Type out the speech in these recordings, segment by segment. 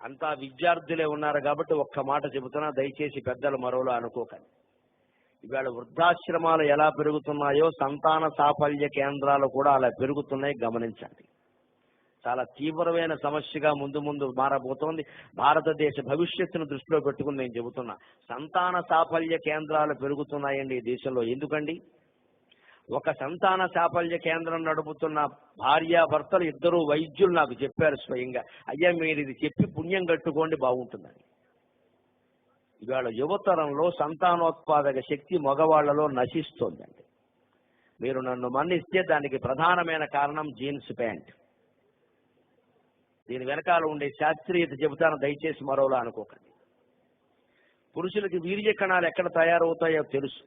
అంతా విద్యార్థులే ఉన్నారు కాబట్టి ఒక్క మాట చెబుతున్నా, దయచేసి పెద్దలు మరోలా అనుకోకండి. ఇవాళ వృద్ధాశ్రమాలు ఎలా పెరుగుతున్నాయో సంతాన సాఫల్య కేంద్రాలు కూడా అలా పెరుగుతున్నాయి, గమనించండి. చాలా తీవ్రమైన సమస్యగా ముందు ముందు మారబోతోంది. భారతదేశ భవిష్యత్తును దృష్టిలో పెట్టుకుని నేను చెబుతున్నా, సంతాన సాఫల్య కేంద్రాలు పెరుగుతున్నాయండి ఈ దేశంలో. ఎందుకండి? ఒక సంతాన సాఫల్య కేంద్రం నడుపుతున్న భార్యాభర్తలు ఇద్దరు వైద్యులు నాకు చెప్పారు స్వయంగా, అయ్యా మీరు ఇది చెప్పి పుణ్యం కట్టుకోండి బాగుంటుందని. ఇవాళ యువతరంలో సంతానోత్పాదక శక్తి మగవాళ్లలో నశిస్తోందండి. మీరు నన్ను మన్నిస్తే దానికి ప్రధానమైన కారణం జీన్స్ ప్యాంట్. దీని వెనకాల ఉండే శాస్త్రీయత చెబుతాను, దయచేసి మరోలా అనుకోకండి. పురుషులకి వీర్య కణాలు ఎక్కడ తయారవుతాయో తెలుసు.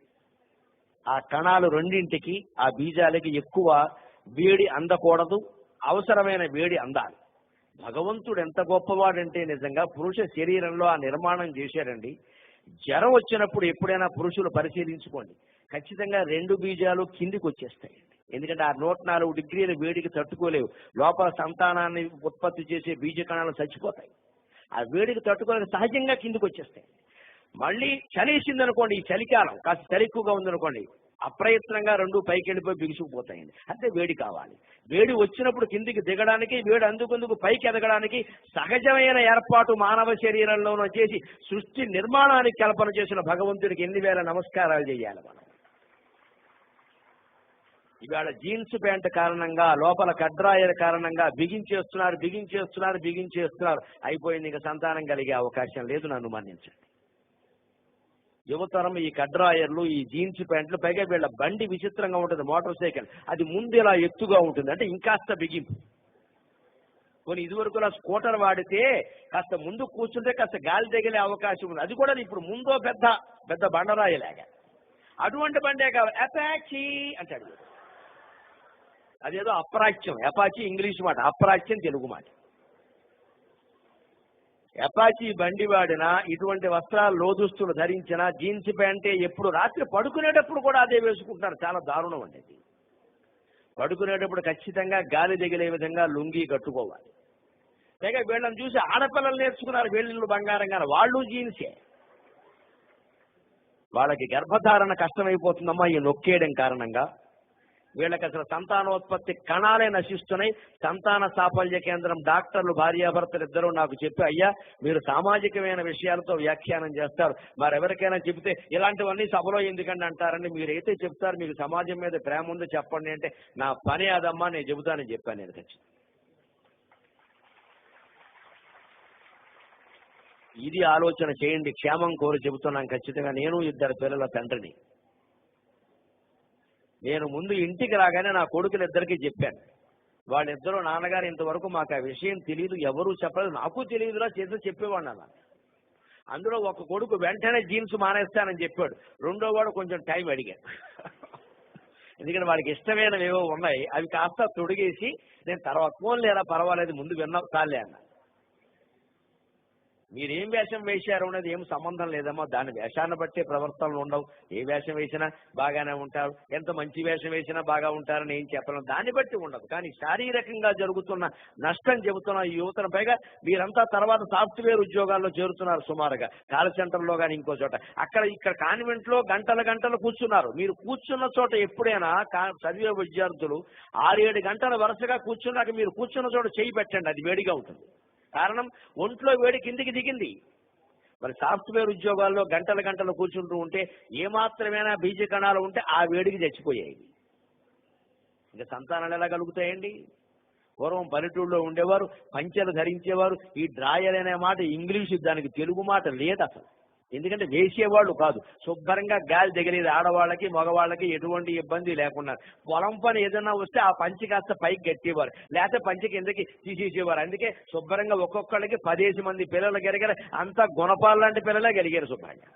ఆ కణాలు రెండింటికి, ఆ బీజాలకి ఎక్కువ వేడి అందకూడదు, అవసరమైన వేడి అందాలి. భగవంతుడు ఎంత గొప్పవాడంటే నిజంగా పురుష శరీరంలో ఆ నిర్మాణం చేశాడండి. జ్వరం వచ్చినప్పుడు ఎప్పుడైనా పురుషులు పరిశీలించుకోండి, ఖచ్చితంగా 2 బీజాలు కిందికి వచ్చేస్తాయండి. ఎందుకంటే ఆ 104 డిగ్రీల వేడికి తట్టుకోలేవు. లోపల సంతానాన్ని ఉత్పత్తి చేసే బీజ కణాలు చచ్చిపోతాయి. ఆ వేడికి తట్టుకోలేక సహజంగా కిందికి వచ్చేస్తాయి. మళ్ళీ చలిసింది అనుకోండి, ఈ చలికాలం కాస్త చలి ఎక్కువగా ఉందనుకోండి, అప్రయత్నంగా 2 పైకి వెళ్ళిపోయి బిగుసుకుపోతాయండి. అంటే వేడి కావాలి. వేడి వచ్చినప్పుడు కిందికి దిగడానికి, వేడి అందుకుందుకు పైకి ఎదగడానికి సహజమైన ఏర్పాటు మానవ శరీరంలోనూ చేసి సృష్టి నిర్మాణానికి కల్పన చేసిన భగవంతుడికి ఎన్ని వేల నమస్కారాలు చేయాలి మనం. ఇవాళ జీన్స్ ప్యాంట్ కారణంగా, లోపల కడ్రాయర్ కారణంగా బిగించేస్తున్నారు. అయిపోయింది, ఇంకా సంతానం కలిగే అవకాశం లేదు. నన్ను మన్నించండి. యువతరం ఈ కడ్రాయర్లు, ఈ జీన్స్ ప్యాంట్లు, పైగా వీళ్ళ బండి విచిత్రంగా ఉంటుంది, మోటార్ సైకిల్. అది ముందు ఇలా ఎత్తుగా ఉంటుంది, అంటే ఇంకాస్త బిగింపు. కొన్ని ఇదివరకులా స్కూటర్ వాడితే కాస్త ముందు కూర్చుంటే కాస్త గాలి తగిలే అవకాశం ఉంది. అది కూడా ఇప్పుడు ముందో పెద్ద పెద్ద బండరాయిలాగా. అటువంటి బండే కావాలి. అపాచీ అంటాడు. అదేదో అప్రాచ్యం. అపాచీ ఇంగ్లీష్ మాట, అప్రాచ్యం తెలుగు మాట. అపాచీ బండి వాడినా, ఇటువంటి వస్త్రాలు లోదుస్తులు ధరించినా, జీన్స్ ప్యాంటే ఎప్పుడు రాత్రి పడుకునేటప్పుడు కూడా అదే వేసుకుంటారు. చాలా దారుణం అండి. పడుకునేటప్పుడు ఖచ్చితంగా గాలి తగిలే విధంగా లుంగీ కట్టుకోవాలి. పైగా వీళ్ళని చూసి ఆడపిల్లలు నేర్చుకున్నారు, వీళ్ళు బంగారంగా, వాళ్ళు జీన్సే. వాళ్ళకి గర్భధారణ కష్టమైపోతుందమ్మా ఈ నొక్కేయడం కారణంగా. వీళ్ళకి అసలు సంతానోత్పత్తి కణాలే నశిస్తున్నాయి. సంతాన సాఫల్య కేంద్రం డాక్టర్లు భార్యాభర్తలు ఇద్దరు నాకు చెప్పి, అయ్యా మీరు సామాజికమైన విషయాలతో వ్యాఖ్యానం చేస్తారు, మరెవరికైనా చెబితే ఇలాంటివన్నీ సభలో ఎందుకండి అంటారండి, మీరైతే చెప్తారు, మీకు సమాజం మీద ప్రేమ ఉందో చెప్పండి అంటే, నా పని అదమ్మా, నేను చెబుతానని చెప్పాను. నేను ఖచ్చితంగా ఇది ఆలోచన చేయండి. క్షేమం కోరి చెబుతున్నాను ఖచ్చితంగా. నేను 2 పిల్లల తండ్రిని. నేను ముందు ఇంటికి రాగానే నా కొడుకులిద్దరికీ చెప్పాను. వాళ్ళిద్దరూ, నాన్నగారు ఇంతవరకు మాకు ఆ విషయం తెలియదు, ఎవరూ చెప్పలేదు, నాకు తెలియదురా చేసి చెప్పేవాడు అన్న. అందులో ఒక కొడుకు వెంటనే జీన్స్ మానేస్తానని చెప్పాడు. రెండో వాడు కొంచెం టైం అడిగాడు. ఎందుకంటే వాడికి ఇష్టమైనవి ఏవో ఉన్నాయి, అవి కాస్త తొడిగేసి నేను తర్వాత ఫోన్ లేదా పర్వాలేదు ముందు విన్నా చాలే అన్న. మీరేం వేషం వేశారు అనేది ఏం సంబంధం లేదమ్మా, దాని వేషాన్ని బట్టే ప్రవర్తనలు ఉండవు. ఏ వేషం వేసినా బాగానే ఉంటారు, ఎంత మంచి వేషం వేసినా బాగా ఉంటారని ఏం చెప్పలేం, దాన్ని బట్టి ఉండదు. కానీ శారీరకంగా జరుగుతున్న నష్టం చెబుతున్న ఈ యువతను. పైగా మీరంతా తర్వాత సాఫ్ట్వేర్ ఉద్యోగాల్లో చేరుతున్నారు సుమారుగా, కాల్ సెంటర్లో కానీ ఇంకో చోట. ఇక్కడ కాన్వెంట్లో గంటలు కూర్చున్నారు. మీరు కూర్చున్న చోట ఎప్పుడైనా చదివే విద్యార్థులు 6-7 గంటల వరుసగా కూర్చున్నాక మీరు కూర్చున్న చోట చేయి పెట్టండి, అది వేడిగా ఉంటుంది. కారణం ఒంట్లో వేడి కిందికి దిగింది. మరి సాఫ్ట్వేర్ ఉద్యోగాల్లో గంటలు కూర్చుంటూ ఉంటే ఏమాత్రమైనా బీజ కణాలు ఉంటే ఆ వేడికి చచ్చిపోయాయి. ఇంకా సంతానాలు ఎలా కలుగుతాయండి? పూర్వం పల్లెటూళ్ళలో ఉండేవారు, పంచెలు ధరించేవారు. ఈ డ్రాయర్ అనే మాట ఇంగ్లీషు, దానికి తెలుగు మాట లేదు అసలు. ఎందుకంటే వేసేవాళ్ళు కాదు, శుభ్రంగా గాలి తగిలేది. ఆడవాళ్ళకి మగవాళ్ళకి ఎటువంటి ఇబ్బంది లేకుండా. పొలం పని ఏదైనా వస్తే ఆ పంచి కాస్త పైకి కట్టేవారు, లేకపోతే పంచి కిందకి తీసేసేవారు. అందుకే శుభ్రంగా ఒక్కొక్కళ్ళకి 10 మంది పిల్లలు కలిగారు. అంతా గుణపాలు లాంటి పిల్లలే కలిగారు శుభ్రంగా.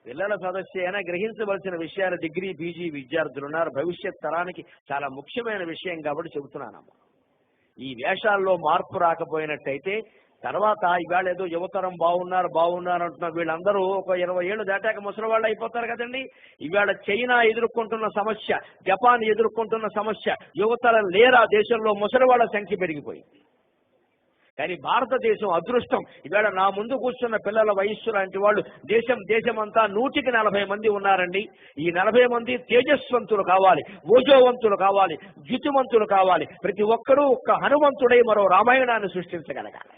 పిల్లల సదస్సు అయినా గ్రహించవలసిన విషయాలు డిగ్రీ పీజీ విద్యార్థులు ఉన్నారు. భవిష్యత్ తరానికి చాలా ముఖ్యమైన విషయం కాబట్టి చెబుతున్నానమ్మా. ఈ వేషాల్లో మార్పు రాకపోయినట్టయితే తర్వాత ఇవాళ ఏదో యువతరం బాగున్నారు అంటున్నారు. వీళ్ళందరూ ఒక 20 ఏళ్ళు దాటాక ముసలి వాళ్ళు అయిపోతారు కదండి. ఇవాళ చైనా ఎదుర్కొంటున్న సమస్య, జపాన్ ఎదుర్కొంటున్న సమస్య, యువతరం లేరా దేశంలో ముసలి వాళ్ళ సంఖ్య పెరిగిపోయింది. కానీ భారతదేశం అదృష్టం, ఇవాళ నా ముందు కూర్చున్న పిల్లల వయస్సు లాంటి వాళ్ళు దేశమంతా 140 మంది ఉన్నారండి. ఈ 40 మంది తేజస్వంతులు కావాలి, ఓజోవంతులు కావాలి, ద్యుతిమంతులు కావాలి. ప్రతి ఒక్కరూ ఒక్క హనుమంతుడై మరో రామాయణాన్ని సృష్టించగలగాలి.